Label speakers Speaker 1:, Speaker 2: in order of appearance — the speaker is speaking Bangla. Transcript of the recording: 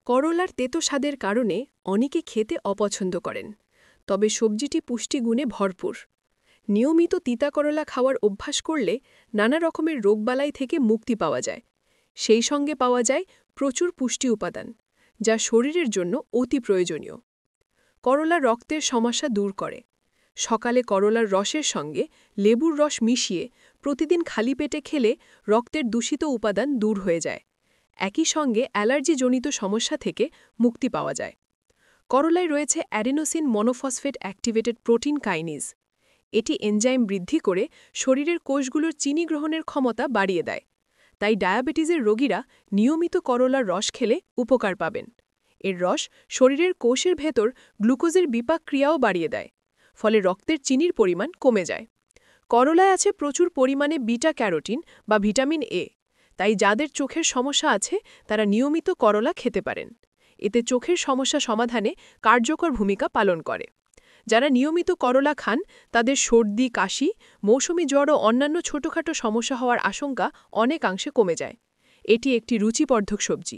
Speaker 1: করলার তেতো স্বাদের কারণে অনেকে খেতে অপছন্দ করেন, তবে সবজিটি পুষ্টিগুণে ভরপুর। নিয়মিত তিতা করলা খাওয়ার অভ্যাস করলে নানা রকমের রোগবালাই থেকে মুক্তি পাওয়া যায়। সেই সঙ্গে পাওয়া যায় প্রচুর পুষ্টি উপাদান, যা শরীরের জন্য অতি প্রয়োজনীয়। করলা রক্তের সমস্যা দূর করে। সকালে করলার রসের সঙ্গে লেবুর রস মিশিয়ে প্রতিদিন খালি পেটে খেলে রক্তের দূষিত উপাদান দূর হয়ে যায়। একই সঙ্গে অ্যালার্জিজনিত সমস্যা থেকে মুক্তি পাওয়া যায়। করলায় রয়েছে adenosine monophosphate activated protein kinase. এটি এনজাইম বৃদ্ধি করে শরীরের কোষগুলোর চিনি গ্রহণের ক্ষমতা বাড়িয়ে দেয়। তাই ডায়াবেটিসের রোগীরা নিয়মিত করলার রস খেলে উপকার পাবেন। এর রস শরীরের কোষের ভেতর গ্লুকোজের বিপাক ক্রিয়াও বাড়িয়ে দেয়, ফলে রক্তের চিনির পরিমাণ কমে যায়। করলায় আছে প্রচুর পরিমাণে বিটা ক্যারোটিন বা ভিটামিন এ, তাই যাদের চোখের সমস্যা আছে তারা নিয়মিত করলা খেতে পারেন। এতে চোখের সমস্যা সমাধানে কার্যকর ভূমিকা পালন করে। যারা নিয়মিত করলা খান তাদের সর্দি, কাশি, মৌসুমি জ্বর ও অন্যান্য ছোটখাটো সমস্যা হওয়ার আশঙ্কা অনেকাংশে কমে যায়। এটি একটি রুচিবর্ধক সবজি।